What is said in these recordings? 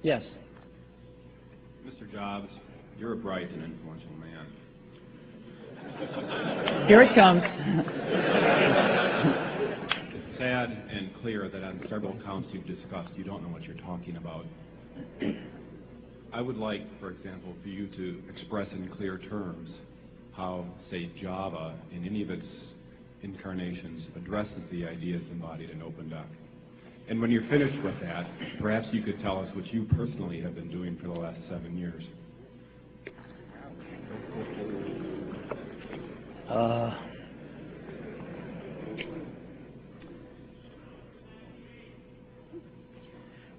Yes. Mr. Jobs, you're a bright and influential man. Here it comes. It's sad and clear that on several counts you've discussed, you don't know what you're talking about. I would like, for example, for you to express in clear terms how, say, Java, in any of its incarnations, addresses the ideas embodied in OpenDoc. And when you're finished with that, perhaps you could tell us what you personally have been doing for the last 7 years.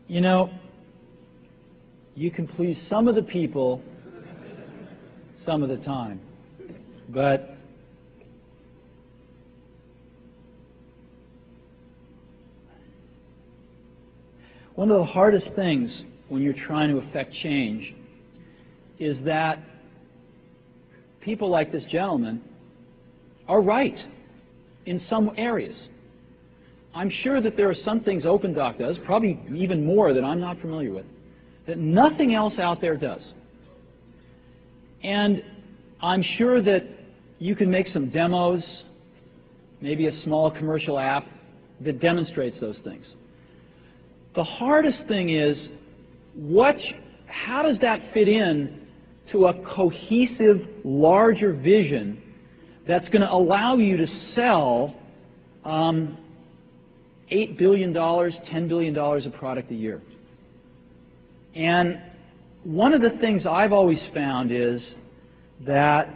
You know, you can please some of the people some of the time, but one of the hardest things when you're trying to affect change is that people like this gentleman are right in some areas. I'm sure that there are some things OpenDoc does, probably even more that I'm not familiar with, that nothing else out there does. And I'm sure that you can make some demos, maybe a small commercial app that demonstrates those things. The hardest thing is, how does that fit in to a cohesive, larger vision that's going to allow you to sell $8 billion, $10 billion of product a year? And one of the things I've always found is that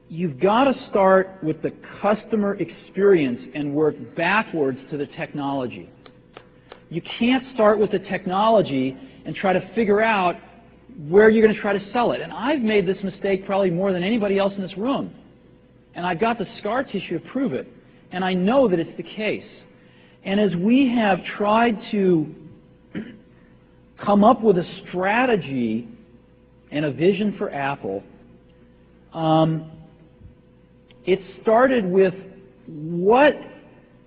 you've got to start with the customer experience and work backwards to the technology. You can't start with the technology and try to figure out where you're going to try to sell it. And I've made this mistake probably more than anybody else in this room. And I've got the scar tissue to prove it. And I know that it's the case. And as we have tried to come up with a strategy and a vision for Apple, it started with what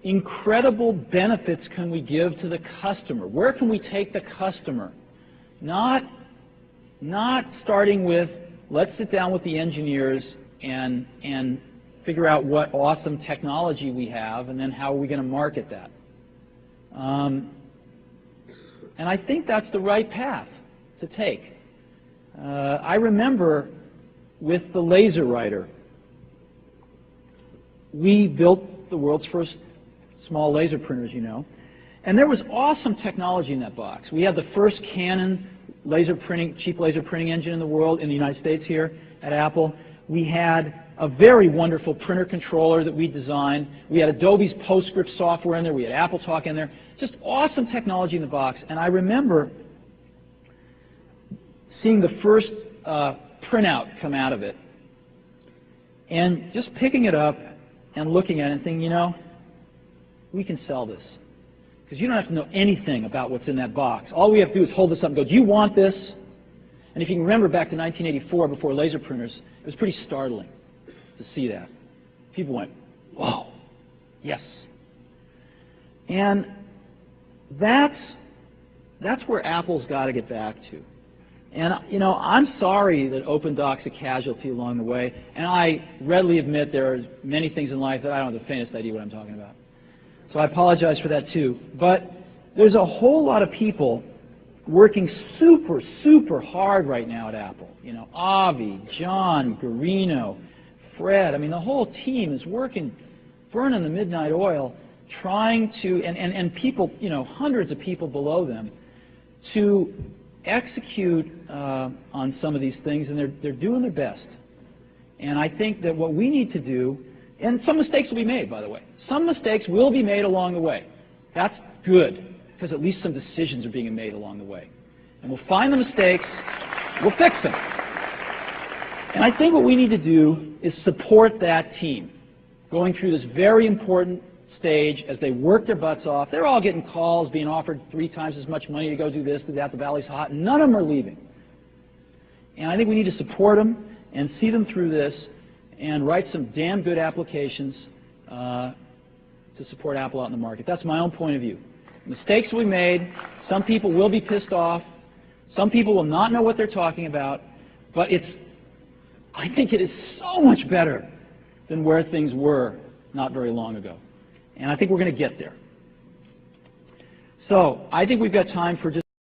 incredible benefits can we give to the customer? Where can we take the customer? Not starting with, let's sit down with the engineers and figure out what awesome technology we have, and then how are we going to market that. And I think that's the right path to take. I remember with the laser writer, we built the world's first small laser printers, you know, and there was awesome technology in that box. We had the first Canon laser printing, cheap laser printing engine in the world, in the United States here at Apple. We had a very wonderful printer controller that we designed. We had Adobe's PostScript software in there. We had AppleTalk in there. Just awesome technology in the box. And I remember seeing the first printout come out of it and just picking it up and looking at it and thinking, you know, we can sell this. Because you don't have to know anything about what's in that box. All we have to do is hold this up and go, do you want this? And if you can remember back to 1984, before laser printers, it was pretty startling to see that. People went, whoa, yes. And that's where Apple's got to get back to. And, you know, I'm sorry that OpenDoc's a casualty along the way, and I readily admit there are many things in life that I don't have the faintest idea what I'm talking about. So I apologize for that too. But there's a whole lot of people working super, super hard right now at Apple. You know, Avi, John, Garino, Fred, I mean, the whole team is working, burning the midnight oil, trying to, and people, you know, hundreds of people below them, to execute on some of these things, and they're doing their best. And I think that what we need to do, and some mistakes will be made, by the way. Some mistakes will be made along the way. That's good, because at least some decisions are being made along the way. And we'll find the mistakes, we'll fix them. And I think what we need to do is support that team going through this very important stage as they work their butts off. They're all getting calls, being offered 3 times as much money to go do this, do that, the valley's hot, and none of them are leaving. And I think we need to support them and see them through this and write some damn good applications to support Apple out in the market. That's my own point of view. Mistakes we made. Some people will be pissed off. Some people will not know what they're talking about. But I think it is so much better than where things were not very long ago. And I think we're going to get there. So I think we've got time for just